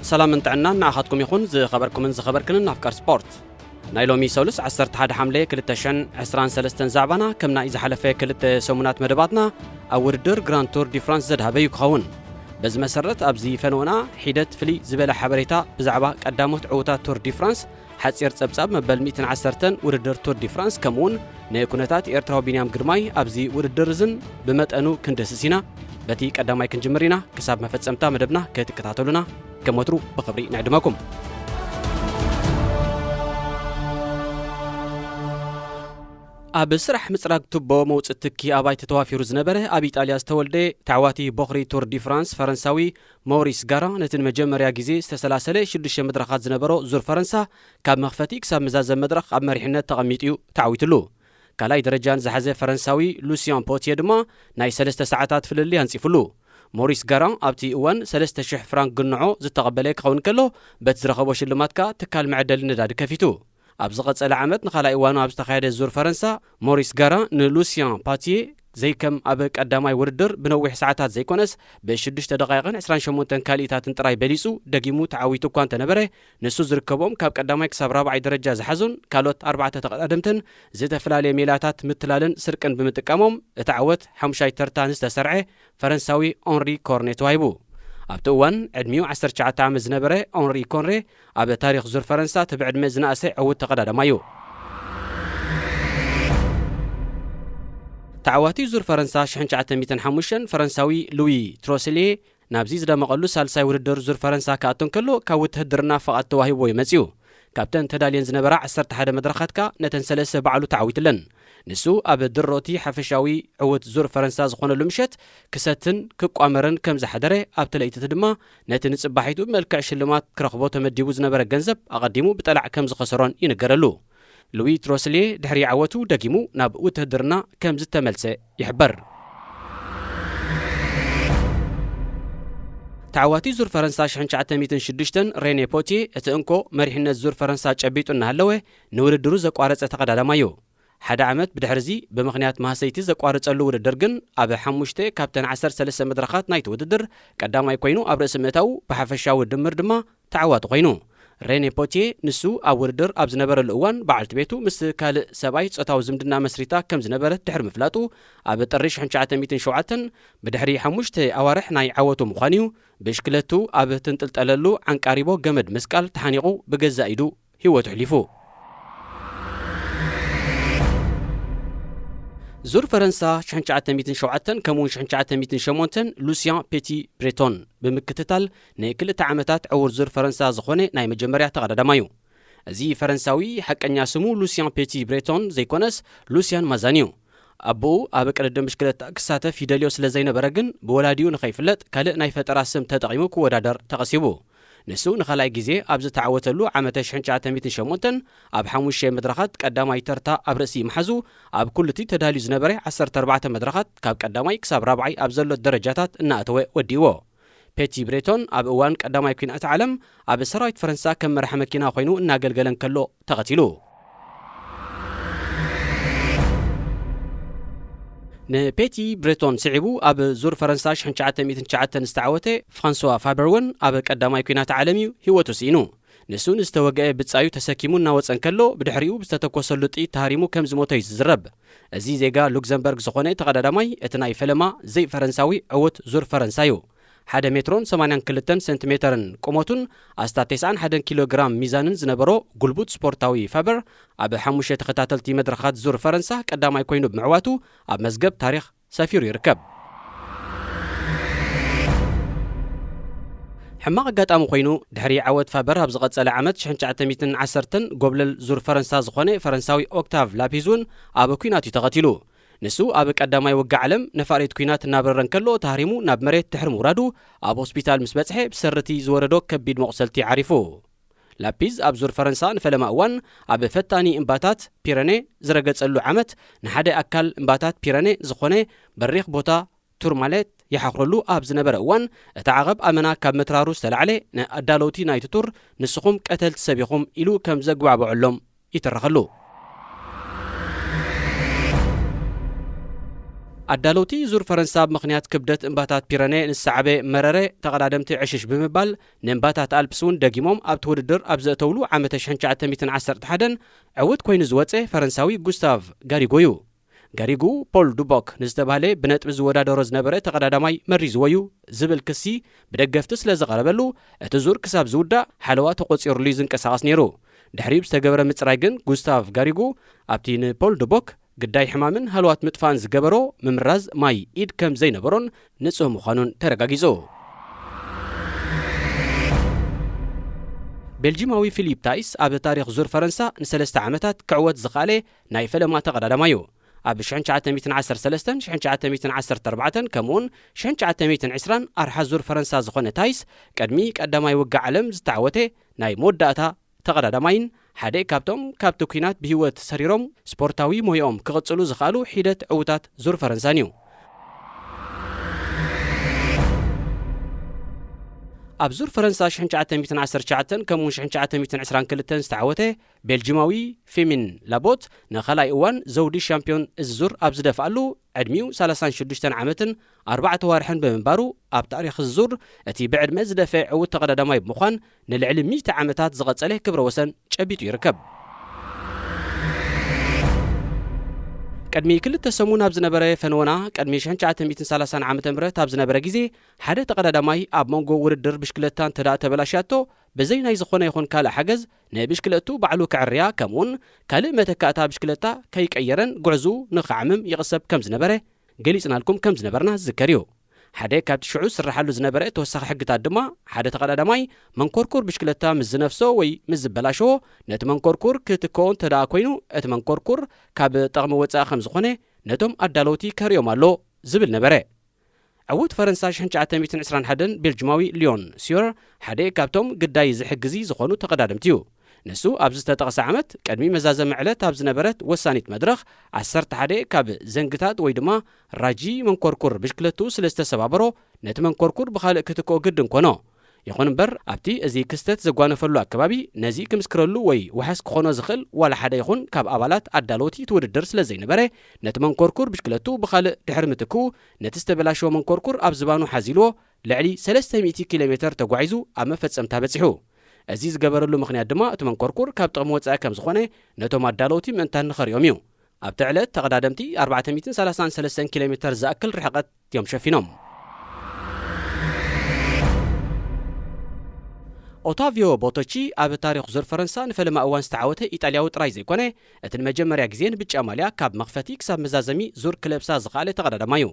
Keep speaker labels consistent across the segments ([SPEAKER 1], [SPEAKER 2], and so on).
[SPEAKER 1] سلام انتعنا ناخذكم يخون زي خبركم زخبركن نافكار سبورت نايلومي سولس 11 حمله كلتشن 23 زعبنا كمنا اذا حلفه كلت سمونات مدباتنا او وردر جراند تور دي فرانس زد هبي يخون بز مسرت ابزي فنونا حيدت فلي زبل حبريتا بزعبا قدامت عوتا تور دي فرانس حصير صبصاب مبل 110 وردر تور دي فرانس كمون نيكونتات ايرتراو بينيام جرماي ابزي وردر زن بمطنو كندسسينا بتي قداماي كنجمرينا كساب مفصمتا مدبنا كتكتاتلونا كموترو بخبري نعدمكم اب سرح مصراق توبو موصتكي اباي تتوافيرو زنبره اب ايطاليا استولدي تعواتي بوخري تور دي فرانس فرنساوي موريس غارا نتن مجمريا غيزي استسلاسله شدش مدرخات زنبرو زور فرنسا كاب مخفتي كساب مزاز مدرخ اب مريحنت تقميطيو تعويتلو كالاي درجان زحزه فرنساوي لوسيان بوتيه دما ناي 3 ساعات فللي هنصيفلو موريس غاران ابتي وان 3000 فرانك غنعو زتقبله كون كلو بتزرخبو شلماتكا تكال معدل نداد كفيتو ابز قصل عامت نخلا ايوانو ابز تخايده زور فرنسا موريس غاران نلوسيان باتيه زي كم ابق قداماي وردر بنوح ساعات زي كونس ب6 دقائق 28 كاليتات انطراي بليصو دغيمو تعويتو كان تنبره نسو زركبوم كاب قداماي كسب رابع درجه زحزون كالوت 4 تقدمتن زتفلالي ميلاتات متلالن سرقن بمتقاموم اتعوت حمشاي ترتانس تسرعه فرنساوي اونري كورنيتو هايبو ابتوان ادميو 19 عام زنبره اونري كونري اب تاريخ زور فرنسا تبعد مزناسي او تقدادمايو تعواتي زور فرنسا شحنشعة 205 فرنساوي لوي تروسيلي نابزيز دا مقلو سالساي وردر زور فرنسا كاتون كلو كاوت هدرنا فقط توهيبو يمسيو كابتن تدالين زنبرا 11 مدرخاتكا نتن 3 بعلو تعويتلن نسو اب دروتي حفشاوي عوت زور فرنسا زخونه لمشت كستن كقامرن كم زحدره اب تليت دما نتن صباحيتو ملكع شلمات كرخبو تمديبو زنبرا غنزب اقديمو بطلع كم زخسرون ينغرلو لوي تروسلي دحري عوتو دقيمو ناب وتهدرنا كم زتملسه يحبر تعواتي زور فرنسا شحنشعة 106 ريني بوتي اتنكو مريحنا زور فرنسا چبيطنا هلوه نوردرو زقوارصه تقدادمايو حدا عمت بدحرزي بمغنيات مهسيتي زقوارصلو ودرغن اب حمشته كابتن 13 مدرخات نايت وددر قداماي كوينو اب رأس متاو بحفشاو دمر دما تعوات كوينو ريني بوتيه نسو اوردر اب زنبر الاوان بعلت بيتو مس كال سباي صتاو زمدنا مسريتا كم زنبرت دحر مفلاطو اب طريش 907 بدحري حمشته اوارح ناي عوتو مخانيو بشكلتو اب تنطلطللو عن قريبو جمد مسقال تحانيقو بجزا ايدو هيوتو حليفو زور فرنسا شحنشعة 107 كمون شحنشعة 108 لوسيان بيتي بريتون بمكتتال نيكل تعامتات عور زور فرنسا زخونه ناي مجمريا تقدادمايو ازي فرنساوي حقنيا سمو لوسيان بيتي بريتون زي كونس لوسيان مازانيو ابو ابقرد مشكله كساته فيداليو سلازينه برغن بولاديو نخيفلت كال ناي فطرا سم تطقيمو كودادر تقسيبو نسو نخلاي غيزي ابز تعوتلو عامته شحنشعة 108 اب حموشه مدرخات قداماي ترتا ابرسي محزو اب كلتي تدالي زنبره 14 مدرخات كاب قداماي كساب رابعي اب زلو درجاتات اناتوي وديو بيتي بريتون اب اوان قداماي كينات عالم اب سرايت فرنسا كم مرحمه كينا خوينو اناغلغلن كلو تقتيلو نبيتي بريتون سعبو اب زور فرنسا شحنشعة 109 استعوته فرانسوا فابرون اب قداماي كينات عالمي هيوتو سينو نسون استوقع بتصايو تسكيمونا وصن كلو بدحريو بستتكوسلو طي تهاريمو كم زموتاي زرب ازي زيغا لوكسمبرغ زخونه تقدادماي اتناي فلما زي فرنساوي عوت زور فرنسايو 1 مترون 82 سنتيمترن قومتون استاتيسان 1 كيلوغرام ميزانن زنبرو غلبوت سبورتاوي فابر اب حموشه تخاتلتي مدرخات زور فرنسا قداماي كوينو بمعواتو اب مزغب تاريخ سفير يركب حماق قطامو خوينو دحري عوت فابر اب زقصله عامت 1910 غوبلل زور فرنسا زخونه فرنساوي اوكتاف لابيزون اب كويناتي تقتلو نسو اب قداماي وقع علم نفاريت كوينات نابرن كلو تهريمو ناب مريت تحر مرادو اب هوسبيتال مسبصحه بسرتي زوردو كبيد مقسلتي عارفو لابيز اب زور فرنسا نفلما وان اب فتاني امباتات بيراني زرغصلو عامت نحده اكل امباتات بيراني زخونه بريخ بوتا تورماليت يحقرلو اب زنبر وان تعقب امنا كاب مترارو استلعله ادالوتي نايت تور نسخم قتلت سبيخم الو كم زغوا بعلم يترخلو ኣዳለውቲ ዙር ፈረንሳ ምኽንያት ክብደት እምባታት ፒረኔ ንሳዕበ መረረ ተቐዳደምቲ ዕሽሽ ብምባል ንእምባታት ኣልፕስ እውን ደጊሞም ኣብቲ ውድድር ኣብ ዘእተውሉ ዓመተ 1911 ዕውት ኮይኑ ዝወፀ ፈረንሳዊ ጉስታቭ ጋሪጎ እዩ። ጋሪጉ ፖል ዱቦክ ንዝተባሃለ ብነጥቢ ዝወዳደሮ ዝነበረ ተቐዳዳማይ መሪዝዎ እዩ ዝብል ክሲ ብደገፍቲ ስለ ዝቐረበሉ እቲ ዙር ክሳብ ዝውዳእ ሓለዋ ተቆፂሩሉ ዝንቀሳቐስ ነይሩ። ድሕሪኡ ዝተገበረ ምፅራይ ግን ጉስታቭ ጋሪጉ ኣብቲ ንፖል ዱቦክ ግዳይ ሕማምን ሃልዋት ምጥፋን ዝገበሮ ምምራዝ ማይ ኢድ ከም ዘይነበሮን ንጹህ ምዃኑን ተረጋጊጹ። ቤልጂማዊ ፊሊፕ ታይስ ኣብ ታሪኽ ዙር ፈረንሳ ን3 ዓመታት ክዕወት ዝኻለ ናይ ፈለማ ተቐዳዳማ እዩ። ኣብ 1913 1914 ከምኡውን 1920 ኣርሓ ዙር ፈረንሳ ዝኾነ ታይስ ቅድሚ ቀዳማይ ውግእ ዓለም ዝተዓወተ ናይ መወዳእታ ተቐዳዳማይን ሓደ ካብቶም ካብቲ ኩናት ብህይወት ሰሪሮም ስፖርታዊ ሞዮኦም ክቕጽሉ ዝኽኣሉ ሒደት ዕውታት ዙር ፈረንሳን እዩ። ኣብ ዙር ፈረንሳ 1919 ከምኡውን 1922 ዝተዓወተ ቤልጂማዊ ፌሚን ላቦት ንኻልኣይ እዋን ዘውዲ ሻምፒዮን እዚ ዙር ኣብ ዝደፍኣሉ ዕድሚኡ 36 ዓመትን 4 ዋርሕን ብምንባሩ ኣብ ታሪኽ ዙር እቲ ብዕድመ ዝደፍአ ዕውት ተቐዳዳማይ ብምዃን ንልዕሊ 100 ዓመታት ዝቐጸለ ክብረ ወሰን ጨቢጡ ይርከብ። ቅድሚ ክልተ ሰሙን ኣብ ዝነበረ ፈንወና ቅድሚ 1930 ዓ.ም ኣብ ዝነበረ ግዜ ሓደ ተቐዳዳማይ ኣብ መንጎ ውድድር ብሽክለታ እንተዳኣ ተበላሽያቶ በዘይ ናይ ዝኾነ ይኹን ካልእ ሓገዝ ንብሽክለቱ ባዕሉ ክዕርያ ከምኡውን ካልእ መተካእታ ብሽክለታ ከይቀየረን ጉዕዙ ንኽዓምም ይቕሰብ ከም ዝነበረ ገሊጽናልኩም ከም ዝነበርና ዝዝከር እዩ። ሓደ ካብቲ ሽዑ ስራሓሉ ዝነበረ ተወሳኺ ሕግታት ድማ ሓደ ተቐዳዳማይ መንኮርኩር ብሽክለታ ምስ ዝነፍሶ ወይ ምስ ዝበላሸዎ ነቲ መንኮርኩር ክትከኦ እንተደኣ ኮይኑ እቲ መንኮርኩር ካብ ጠቕሚ ወፃኢ ከም ዝኾነ ነቶም ኣዳለውቲ ከርዮም ኣሎ ዝብል ነበረ። ዕውት ፈረንሳ 1921 ቤልጂማዊ ሊዮን ሲዮር ሓደ ካብቶም ግዳይ ዝሕግዚ ዝኾኑ ተቐዳድምቲ እዩ። ንሱ ኣብ ዝተጠቕሰ ዓመት ቅድሚ መዛዘመ ዕለት ኣብ ዝነበረት ወሳኒት መድረኽ 11 ካብ ዘንግታት ወይ ድማ ራጂ መንኮርኩር ብሽክለቱ ስለ ዝተሰባበሮ ነቲ መንኮርኩር ብኻልእ ክትከኦ ግድን ኮኖ። ይኹን እምበር ኣብቲ እዚ ክስተት ዘጓነፈሉ ኣከባቢ ነዚ ክምስክረሉ ወይ ውሓስ ክኾኖ ዝኽእል ዋላ ሓደ ይኹን ካብ ኣባላት ኣዳለውቲ ትውድድር ስለ ዘይነበረ ነቲ መንኮርኩር ብሽክለቱ ብኻልእ ድሕሪ ምትኩ ነቲ ዝተበላሸዎ መንኮርኩር ኣብ ዝባኑ ሓዚልዎ ልዕሊ 300 ኪሎ ሜትር ተጓዒዙ ኣብ መፈጸምታ በፂሑ። እዚ ዝገበረሉ ምኽንያት ድማ እቲ መንኮርኩር ካብ ጥቕሚ ወፃኢ ከም ዝኾነ ነቶም ኣዳለውቲ ምእንታን ንኸርዮም እዩ። ኣብቲ ዕለት ተቐዳደምቲ 433 ኪሎ ሜትር ዝኣክል ርሕቐት እዮም ሸፊኖም። ኦታቪዮ ቦቶቺ ኣብ ታሪኽ ዙር ፈረንሳ ንፈለማ እዋን ዝተዓወተ ኢጣልያዊ ጥራይ ዘይኮነ እቲ ንመጀመርያ ግዜ ብጫ ማልያ ካብ መኽፈቲ ክሳብ መዛዘሚ ዙር ክለብሳ ዝኽኣለ ተቐዳዳማ እዩ።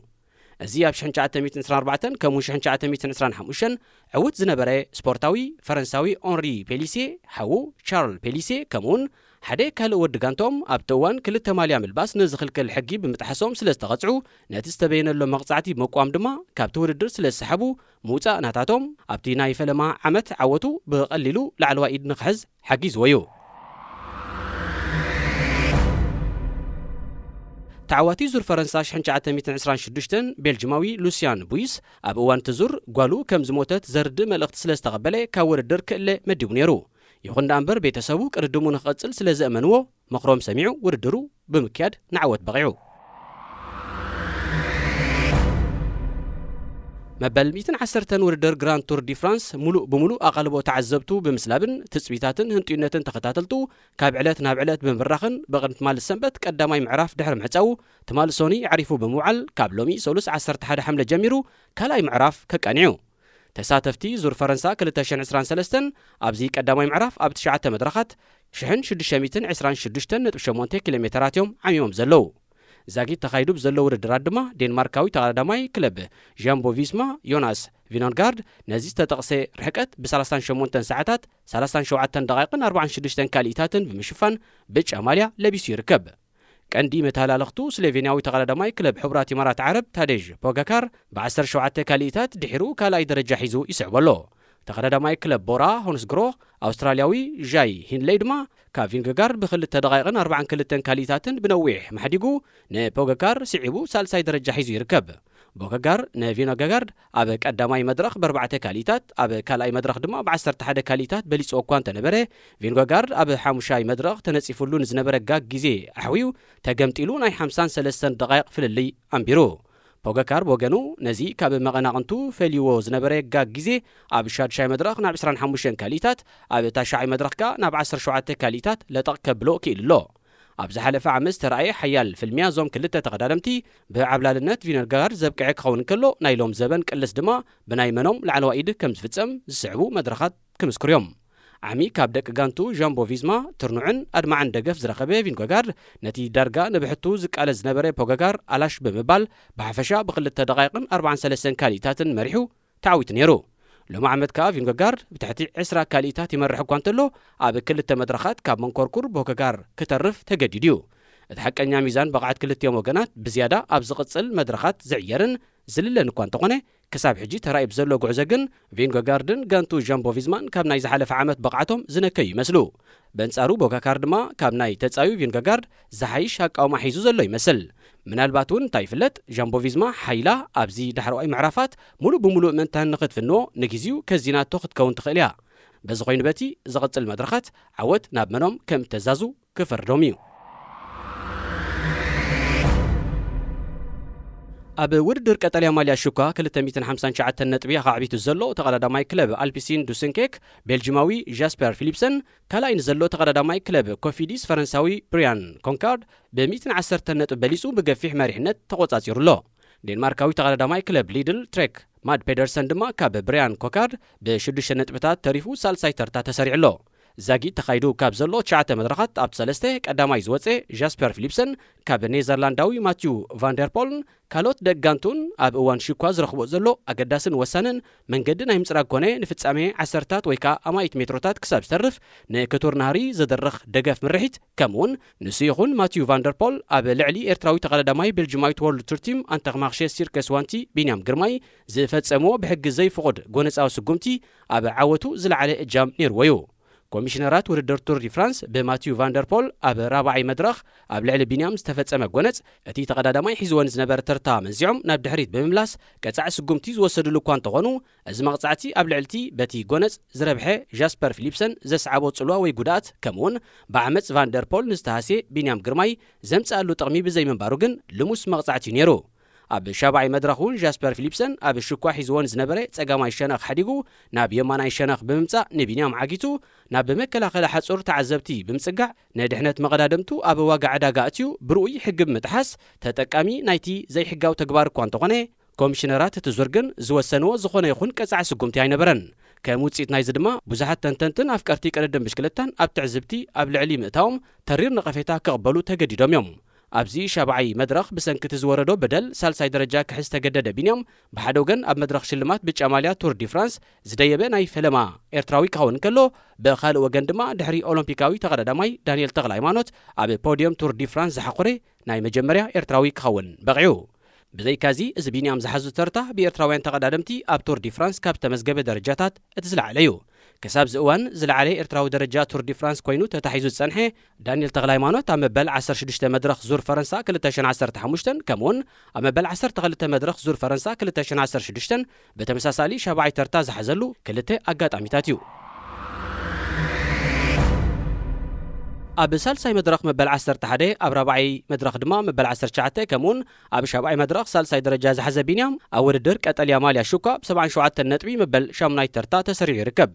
[SPEAKER 1] እዚ ኣብ 1924 ከምኡ 1925 ዕውት ዝነበረ ስፖርታዊ ፈረንሳዊ ኦንሪ ፔሊሴ ሓዉ ቻርል ፔሊሴ ከምኡውን ሓደ ካልእ ወዲ ጋንቶም ኣብቲ እዋን ክልተ ማልያ ምልባስ ንዝኽልክል ሕጊ ብምጥሓሶም ስለ ዝተቐፅዑ ነቲ ዝተበየነሎም መቕጻዕቲ መቋም ድማ ካብቲ ውድድር ስለ ዝሰሓቡ ምውፃእ ናታቶም ኣብቲ ናይ ፈለማ ዓመት ዓወቱ ብቐሊሉ ላዕለዋ ኢድ ንክሕዝ ሓጊዝዎ እዩ። تعواتي زور فرنسا 1926 ቤልጂማዊ ሉሲያን ቡይስ ኣብ እዋን ትዙር ጓሉ ከም ዝሞተት ዘርድ መልእኽቲ ስለ ዝተቐበለ ካብ ውድድር ክእለ መዲቡ ነይሩ። ይኹን እምበር ቤተሰቡ ቅርድሙ ንኽቕፅል ስለ ዘእመንዎ መኽሮም ሰሚዑ ውድድሩ ብምክያድ ንዓወት በቂዑ። መበል 110 ውድድር ግራንድ ቱር ዲ ፍራንስ ሙሉእ ብምሉእ ኣቓልቦ ተዓዘብቱ ብምስላብን ትፅቢታትን ህንጡይነትን ተኸታተልቱ ካብ ዕለት ናብ ዕለት ብምብራኽን በቕድሚ ትማል ሰንበት ቀዳማይ ምዕራፍ ድሕሪ ምዕፃው ትማል ሶኒ ዓሪፉ ብምውዓል ካብ ሎሚ ሰሉስ 11 ሐምለ ጀሚሩ ካልኣይ ምዕራፍ ከቃኒዑ። ተሳተፍቲ ዙር ፈረንሳ 2023 ኣብዚ ቀዳማይ ምዕራፍ ኣብ 9 መድረኻት 1626.8 ኪሎ ሜትራት እዮም ዓሚሞም ዘለዉ። ዛጊት ተኻይዱ ብዘለው ውድድራት ድማ ዴንማርካዊ ተቐዳዳማይ ክለብ ዣምቦ ቪስማ ዮናስ ቪኖንጋርድ ነዚ ዝተጠቕሰ ርሕቀት ብ38 ሰዓታት 37 ደቂቕን 46 ካልኢታትን ብምሽፋን ብጫ ማልያ ለቢሱ ይርከብ። ቀንዲ መተላለኽቱ ስሎቬንያዊ ተቐዳዳማይ ክለብ ሕቡራት ኢማራት ዓረብ ታዴዥ ፖጋካር ብ17 ካልኢታት ድሒሩ ካልኣይ ደረጃ ሒዙ ይስዕበሎ። ተቐዳዳማይ ክለብ ቦራ ሆንስግሮህ ኣውስትራልያዊ ዣይ ሂንሌይ ድማ ካብ ቪንገጋርድ ብ2 ደቂቕን 42 ካልኢታትን ብነዊሕ መሓዲጉ ንፖጋካር ስዒቡ ሳልሳይ ደረጃ ሒዙ ይርከብ። ቦከጋር ነቪኖጋጋርድ ኣብ ቀዳማይ መድረኽ ብ4 ካሊታት ኣብ ካልኣይ መድረኽ ድማ ብ11 ካሊታት በሊጹ እኳ እንተነበረ ቪንጎጋርድ ኣብ ሓሙሻይ መድረኽ ተነጺፉሉ ንዝነበረ ጋግ ግዜ ኣሕዊው ተገምጢሉ ናይ 53 ደቂቕ ፍልልይ ኣንቢሩ ቦገካር ወገኑ ነዚ ካብ መቐናቕንቱ ፈልይዎ ዝነበረ ጋግ ግዜ ኣብ ሻድሻይ መድረኽ ናብ 25 ካሊታት ኣብ ታሻዓይ መድረኽ ካ ናብ 17 ካሊታት ለጠቕ ከብሎ ክኢልሎ ኣብ ዝሓለፈ ዓመት ተራእየ ሓያል ፍልሚያ ዞም ክልተ ተቐዳደምቲ ብዓብላልነት ቪንጎጋርድ ዘብቅዐ ክኸውን ከሎ ናይ ሎም ዘበን ቅልስ ድማ ብናይ መኖም ላዕለዋይ ኢድ ከም ዝፍጸም ዝስዕቡ መድረኻት ክምስክሩ እዮም ዓሚ ካብ ደቂ ጋንቱ ዣምቦ ቪዝማ ትርኑዕን ኣድማዕን ደገፍ ዝረኸበ ቪንጎጋርድ ነቲ ዳርጋ ንብሕቱ ዝቃለስ ዝነበረ ፖገጋር ኣላሽ ብምባል ብሓፈሻ ብ2 ደቂቕን 43 ካሊታትን መሪሑ ተዓዊቱ ነይሩ ሎማ ዓመት ከዓ ቪንጎጋርድ ብትሕቲ 20 ካሊታት ይመርሕ እኳ እንተሎ ኣብ ክልተ መድረኻት ካብ መንኮርኩር ቦከጋር ክተርፍ ተገዲድ እዩ እቲ ሓቀኛ ሚዛን ብቕዓት ክልቲኦም ወገናት ብዝያዳ ኣብ ዝቕጽል መድረኻት ዝዕየርን ዝልለን እኳ እንተኾነ ክሳብ ሕጂ ተራእዩ ብዘሎ ጉዕዞ ግን ቪንጎጋርድን ጋንቱ ዣምቦ ቪዝማን ካብ ናይ ዝሓለፈ ዓመት በቕዓቶም ዝነከዩ ይመስሉ በንጻሩ ቦጋካር ድማ ካብ ናይ ተጻዩ ቪንጎጋርድ ዝሓይሽ ኣቃውማ ሒዙ ዘሎ ይመስል ምናልባት እውን እንታይ ይፍለጥ ዣምቦ ቪዝማ ሓይላ ኣብዚ ዳሕረዋይ ምዕራፋት ሙሉእ ብምሉእ ምእንታን ንኽትፍንዎ ንግዚኡ ከዚናቶ ክትከውን ትኽእል እያ በዚ ኮይኑ በቲ ዝቕጽል መድረኻት ዓወት ናብ መኖም ከም ተዛዙ ክፈርዶም እዩ ኣብ ውድድር ቀጠልያ ማልያ ሹካ 259 ነጥቢ ኣኻዕቢቱ ዘሎ ተቐዳዳማይ ክለብ ኣልፒሲን ዱስንኬክ ቤልጂማዊ ጃስፐር ፊሊፕሰን ካልኣይ ንዘሎ ተቐዳዳማይ ክለብ ኮፊዲስ ፈረንሳዊ ብሪያን ኮንካርድ ብ110 ነጥቢ በሊጹ ብገፊሕ መሪሕነት ተቖጻጺሩሎ ዴንማርካዊ ተቐዳዳማይ ክለብ ሊድል ትሬክ ማድ ፔደርሰን ድማ ካብ ብሪያን ኮንካርድ ብ6 ነጥብታት ተሪፉ ሳልሳይ ተርታ ተሰሪዕሎ ዛጊድ ተኻይዱ ካብ ዘሎ 9 መድረኻት ኣብ 3 ቀዳማይ ዝወፀ ጃስፐር ፊሊፕሰን ካብ ኔዘርላንዳዊ ማቲው ቫንደርፖልን ካልኦት ደጋንቱን ኣብ እዋን ሽኳ ዝረኽቦ ዘሎ ኣገዳስን ወሳንን መንገዲ ናይ ምፅራግ ኮነ ንፍጻሜ 10ታት ወይ ከዓ ኣማይት ሜትሮታት ክሳብ ዝተርፍ ንክቱር ናህሪ ዘደርኽ ደገፍ ምርሒት ከምኡውን ንሱ ይኹን ማቲው ቫንደርፖል ኣብ ልዕሊ ኤርትራዊ ተቐዳዳማይ ቤልጂማዊት ወርልድ ቱር ቲም አንተርማክሼ ሲርከስ ዋንቲ ቢንያም ግርማይ ዝፈጸምዎ ብሕጊ ዘይፍቑድ ጎነፃዊ ስጉምቲ ኣብ ዓወቱ ዝለዓለ እጃም ነይርዎ እዩ ኮሚሽነራት ውድድር ቱር ዲ ፍራንስ ብማቲው ቫንደርፖል ኣብ ራብዓይ መድረኽ ኣብ ልዕሊ ቢንያም ዝተፈጸመ ጎነፅ እቲ ተቐዳዳማይ ሒዝወን ዝነበረ ተርታ መንዚዖም ናብ ድሕሪት ብምምላስ ቀጻዕ ስጉምቲ ዝወሰድሉ እኳ እንተኾኑ እዚ መቕጻዕቲ ኣብ ልዕልቲ በቲ ጎነፅ ዝረብሐ ጃስፐር ፊሊፕሰን ዘስዓቦ ጽልዋ ወይ ጉድኣት ከምኡውን ብዓመፅ ቫንደርፖል ንዝተሃስየ ቢንያም ግርማይ ዘምጽኣሉ ጥቕሚ ብዘይምንባሩ ግን ልሙስ መቕጻዕቲ እዩ ነይሩ ኣብ ሻብዓይ መድረኽ እውን ጃስፐር ፊሊፕሰን ኣብ ሽኳ ሒዝዎን ዝነበረ ጸጋማይ ሸነኽ ሓዲጉ ናብ የማናይ ሸነኽ ብምምጻእ ንቢንያም ዓጊቱ ናብ መከላኸሊ ሓጹር ተዓዘብቲ ብምጽጋዕ ንድሕነት መቐዳድምቱ ኣብ ዋጋ ዕዳጋ እትዩ ብርኡይ ሕግብ ምጥሓስ ተጠቃሚ ናይቲ ዘይሕጋዊ ተግባር እኳ እንተኾነ ኮሚሽነራት እቲ ዙር ግን ዝወሰንዎ ዝኾነ ይኹን ቀጻዕ ስጉምቲ ኣይነበረን ከም ውፅኢት ናይዚ ድማ ብዙሓት ተንተንትን ኣፍቀርቲ ቀደድን ብሽክለታን ኣብ ትዕዝብቲ ኣብ ልዕሊ ምእታዎም ተሪር ነቐፌታ ክቕበሉ ተገዲዶም እዮም ኣብዚ ሻብዓይ መድረኽ ብሰንኪቲ ዝወረዶ በደል ሳልሳይ ደረጃ ክሕዝ ተገደደ ቢንያም ብሓደ ወገን ኣብ መድረኽ ሽልማት ብጫ ማልያ ቱር ዲ ፍራንስ ዝደየበ ናይ ፈለማ ኤርትራዊ ክኸውን ከሎ ብኻልእ ወገን ድማ ድሕሪ ኦሎምፒካዊ ተቐዳዳማይ ዳንኤል ተኽለ ሃይማኖት ኣብ ፖድዮም ቱር ዲ ፍራንስ ዝሓቆረ ናይ መጀመርያ ኤርትራዊ ክኸውን በቂዑ ብዘይካዚ እዚ ቢንያም ዝሓዙ ተርታ ብኤርትራውያን ተቐዳደምቲ ኣብ ቱር ዲ ፍራንስ ካብ ተመዝገበ ደረጃታት እቲ ዝለዓለ እዩ ክሳብ ዝእዋን ዝለዓለ ኤርትራዊ ደረጃ ቱር ዲ ፍራንስ ኮይኑ ተታሒዙ ዝጸንሐ ዳንኤል ተኽለ ሃይማኖት ኣብ መበል 16 መድረኽ ዙር ፈረንሳ 2015 ከምኡውን ኣብ መበል 12 መድረኽ ዙር ፈረንሳ 2016 ብተመሳሳሊ ሻብዓይ ተርታ ዝሓዘሉ ክልተ ኣጋጣሚታት እዩ ኣብ ሳልሳይ መድረኽ መበል 11 ኣብ ራብዓይ መድረኽ ድማ መበል 19 ከምኡውን ኣብ ሻብዓይ መድረኽ ሳልሳይ ደረጃ ዝሓዘ ቢንያም ኣብ ውድድር ቀጠልያ ማልያ ሹካ ብ77 ነጥቢ መበል 8ይ ተርታ ተሰሪዑ ይርከብ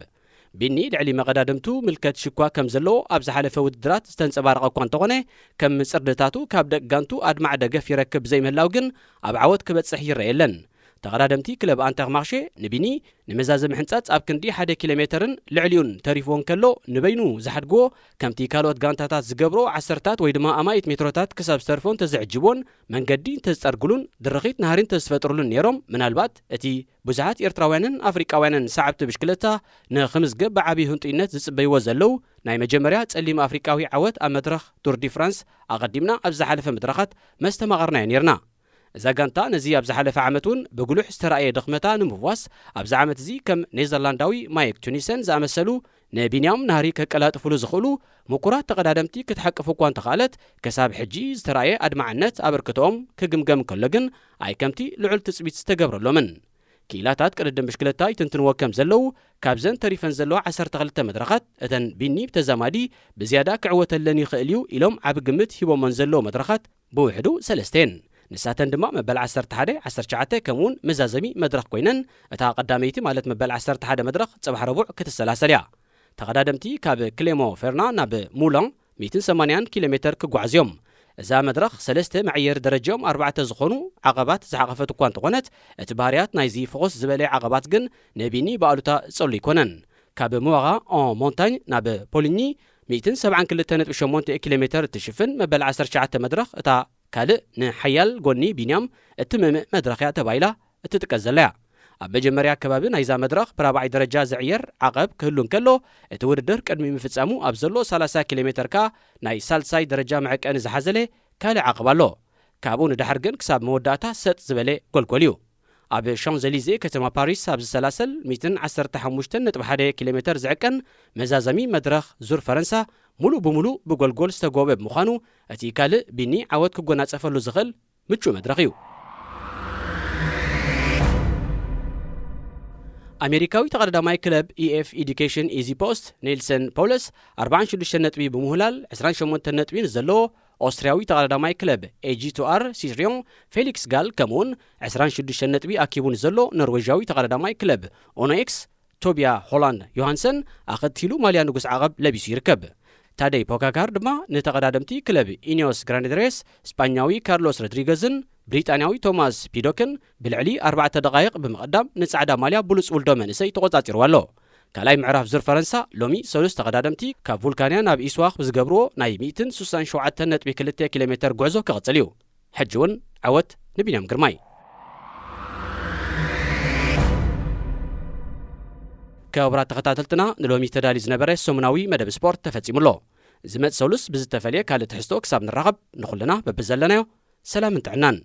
[SPEAKER 1] ቢኒ ልዕሊ መቐዳድምቱ ምልከት ሽኳ ከም ዘለዎ ኣብ ዝሓለፈ ውድድራት ዝተንጸባረቐ እኳ እንተኾነ ከም ጽርድታቱ ካብ ደጋንቱ ኣድማዕ ደገፍ ይረክብ ዘይምህላው ግን ኣብ ዓወት ክበጽሕ ይረአየለን ተቐዳደምቲ ክለብ አንተርማክሼ ንቢኒ ንመዛዘም ሕንጻጽ ኣብ ክንዲ 1 ኪሎ ሜትርን ልዕሊኡን ተሪፍዎን ከሎ ንበይኑ ዝሓድግዎ ከምቲ ካልኦት ጋንታታት ዝገብሮ ዓሰርታት ወይ ድማ ኣማይት ሜትሮታት ክሳብ ዝተርፎን ተዘዕጅቦን መንገዲ ተዝጠርግሉን ድርኺት ናህሪን ተዝፈጥሩሉን ነይሮም ምናልባት እቲ ብዙሓት ኤርትራውያንን ኣፍሪቃውያንን ሰዓብቲ ብሽክለታ ንኽምዝገብ ብዓብዪ ህንጡይነት ዝጽበይዎ ዘለው ናይ መጀመርያ ጸሊም ኣፍሪቃዊ ዓወት ኣብ መድረኽ ቱር ዲ ፍራንስ ኣቐዲምና ኣብ ዝሓለፈ መድረኻት መስተማቐርናዮ ነርና እዛ ጋንታ ነዚ ኣብ ዝሓለፈ ዓመት እውን ብጉሉሕ ዝተረኣየ ድኽመታ ንምፍዋስ ኣብዚ ዓመት እዚ ከም ኔዘርላንዳዊ ማይክ ቱኒሰን ዝኣመሰሉ نبينيام نهاري كقلاطفلو زخلو مقرات تقدادمتي كتحقفو كوان تخالت كساب حجي زترايه ادمعنت ابركتوم كغمغم كلغن اي كمتي لعل تصبيت استجبرلومن كيلاتات قدم مشكلتاي تنتنو كم زلو كابزن تريفن زلو 12 مدرخات اتن بيني بتزامادي بزياده كعوتلن يخليو الوم عب قمت هبو من زلو مدرخات بوحدو سلستين نساتن دما مبل 11 كمون مزازمي مدرخ كوينن اتا قداميتي مالت مبل 11 مدرخ صباح ربع كتسلاسليا تقدادمتي كاب كليمو فرنا ناب مولان 280 كيلومتر كغعزيوم اذا مدرخ 3 معير درجهم 4 زخونو عقبات زعقفت كوان تقونت اتباريات نايزي فوس زبلي عقبات جن نبيني بالوتا صلي كونن كاب موغا اون مونتاني ناب بوليني 272 كيلومتر تشفن مبل 10 مدرخ اتا كالئ نحيال غوني بينيام اتمم مدرخيا تبايلا اتتقزليا اب مجمريا كبابن ايزا مدرخ برابعي درجه زعير عقب كهلون كلو اتوردر قدمي مفصامو ابزلو 30 كيلومتر كا ناي سالساي درجه معقن زحزله كالي عقبالو كابون دحرغن كساب موداتا سط زبله غلغليو اب شانزليزي كتما باريس اب سلاسل 215.1 كيلومتر زعقن مزازمي مدرخ زور فرنسا مولو بمولو بغلغل استغوبب مخانو اتي كالئ بيني عوت كغناصفلو زخل مچو مدرخيو أمريكاوي تقدماي كلب EF Education Easy Post نيلسون بولس 46 نطبي بمهلال 28 نطبي نزلو أسترالياوي تقدماي كلب AG2R سيريون فيليكس غال كمون 26 نطبي أكيبون نزلو نرويجاوي تقدماي كلب أوناكس توبيا هولاند يوهانسن أخذتيلو ماليا نقص عقب لبيسو يركب تادي بوكاكار دما نتقدمتي كلب إنيوس غراندريس اسبانياوي كارلوس رودريغيزن بريطانياوي توماس بيدوكن بالعلي 4 دقائق بمقدم نصعدا ماليا بولص ولدو منسي تقصاصيروالو كالاي معرف زر فرنسا لومي سولس تقدادمتي كاب فولكانيا ناب إسواق بزغبرو ناي 167.2 كيلومتر غعزو كقصليو حجون عوت نبينام غرماي كابرات تخطاتلتنا نلومي تدالي زنبره سومناوي مدب سبورت تفصيملو زمت سولس بزتفاليه كالت حستو كساب نرغب نخلنا ببزلنا سلام انتعنان